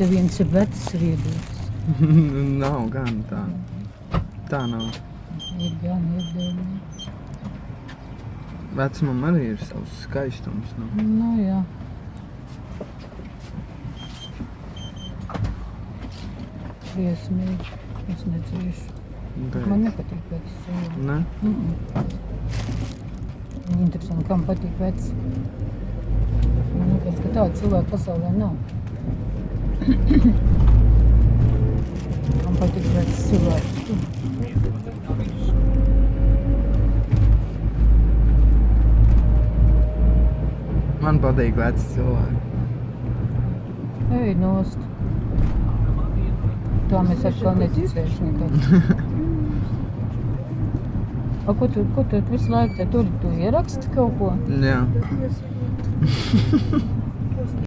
Tev viens ir vecs viedoklis. Nav gan tā. Tā nav. Ir gan iedomīgi. Vecumam arī ir savs skaistums. Nu. Nu, jā. Briesmīgi. Es nedziešu. Man nepatīk vecs cilvēki. Ne? Interesanti, kam patīk vecs. Man liekas, ka tāda cilvēka pasaulē nav. Kam patīk vecs cilvēks. Man patīk veci cilvēki. Ej nost. Tā mēs atkal neticēšu nekad. A, ko tu visu laiku te tur? Tu ieraksti kaut ko? Jā.